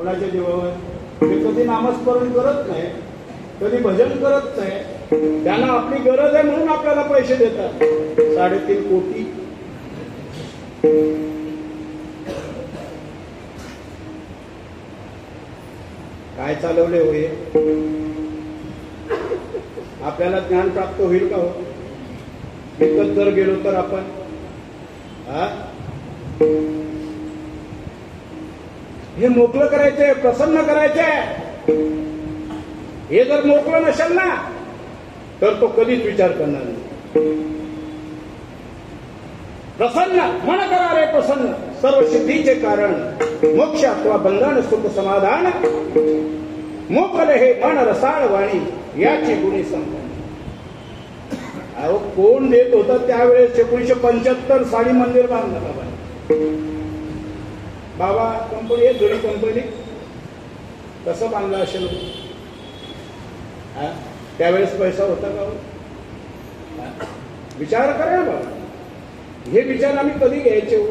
कोणाच्या जीवावर? ते कधी नामस्मरण करत नाही, कधी भजन करत नाही. त्यांना आपली गरज आहे म्हणून आपल्याला पैसे देतात. 3.5 कोटी. काय चालवले होय? आपल्याला ज्ञान प्राप्त होईल का हो? विकत जर गेलो तर आपण हे मोकळं करायचंय, प्रसन्न करायचंय. हे जर मोकळं नसेल ना तर तो कधीच विचार करणार नाही. प्रसन्न मन करा रे प्रसन्न, सर्व सिद्धीचे कारण मोक्ष अथवा बंधन सुख समाधान. मोकले हे मन रसाळ वाणी, याची गुणी संपन्न. अहो कोण देत होतं त्यावेळेस? 1975 साडी मंदिर बांधलं बाबा कंपनी आहे, जुनी कंपनी. कसं बांधलं असेल? त्यावेळेस पैसा होता का? विचार करा बाबा. हे विचार आम्ही कधी घ्यायचे हो?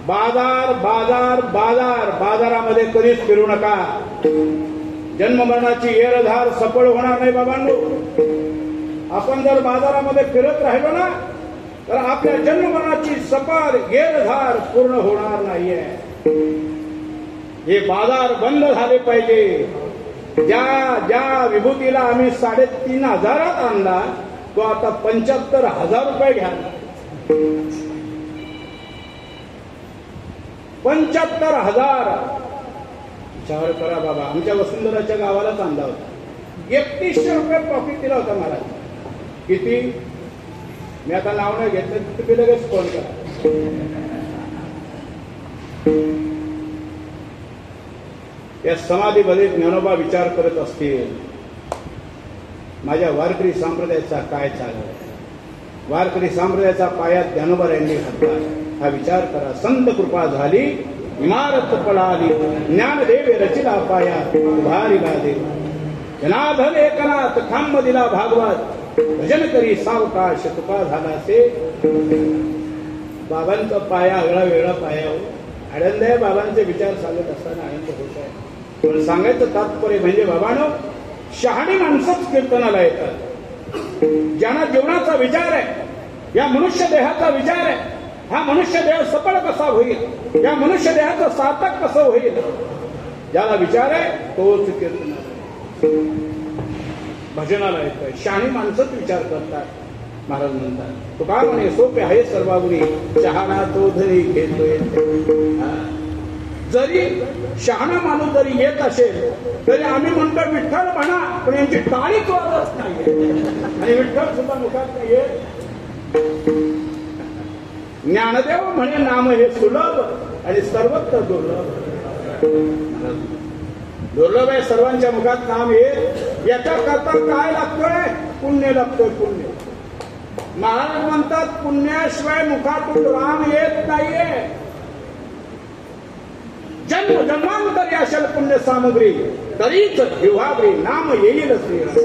बाजार बाजार बाजार बाजारामध्ये कधीच फिरू नका. जन्म मरणाची येरधार सफळ होणार नाही बाबांनो. आपण जर बाजारामध्ये फिरत राहिलो ना तर आपल्या जन्म मरणाची सफर येरधार पूर्ण होणार नाहीये. हे बाजार बंद झाले पाहिजे. ज्या विभूतीला आम्ही 3,500 आणला तो आता 75,000 रुपये घ्या. 75,000. विचार करा बाबा. आमच्या वसुंधराच्या गावालाच आणला होता. 3100 रुपये प्रॉफिट दिला होता मला. किती? मी आता नाव नाही घेतलं, तुम्ही लगेच फोन करा. या समाधीमध्ये ज्ञानोबा विचार करत असतील, माझ्या वारकरी संप्रदायाचा काय चालू? वारकरी संप्रदायाचा पाया ज्ञानोबा यांनी घातला. हा विचार करा. संत कृपा झाली, इमारत पडाली, ज्ञानदेव रचिला पाया, उभारिला देव. जनार्दन एकनाथ खांब दिला भागवत, भजन करी सावकाश तुका झाला से. बाबांचा पाया आगळा वेगळा पाया हो. आनंद आहे बाबांचे विचार सांगत असताना, आनंद होत आहे. पण सांगायचं तात्पर्य म्हणजे बाबांनो, शहाणी माणसंच कीर्तनाला येतात. ज्यांना जीवनाचा विचार आहे, या मनुष्य देहाचा विचार आहे, हा मनुष्य देह सफळ कसा होईल, या मनुष्य देहाचं सार्थक कसं होईल, ज्याला विचार आहे तोच कीर्तनाला भजनाला येतोय. शहाणी माणसंच विचार करतात. महाराज म्हणतात, तुका म्हणे सोपे आहे सर्वागुणी, शहाणा तो धरी घेतोय. जरी शहाणा माणूस जरी येत असेल तरी आम्ही म्हणतो विठ्ठल म्हणा, पण यांची टाळीच वाजत नाही आणि विठ्ठल सुद्धा मुखात नाही येत. ज्ञानदेव म्हणे नाम हे सुलभ आणि सर्वत्र दुर्लभ. दुर्लभ आहे, सर्वांच्या मुखात नाम येत. याच्याकरता काय लागतोय? पुण्य लागतोय. पुण्य. महाराज म्हणतात पुण्याशिवाय मुखातून राम येत नाहीये. जन्म जन्मांतरी असेल पुण्य सामग्री, तरीच जिव्हावरी नाम येईल श्रीराम.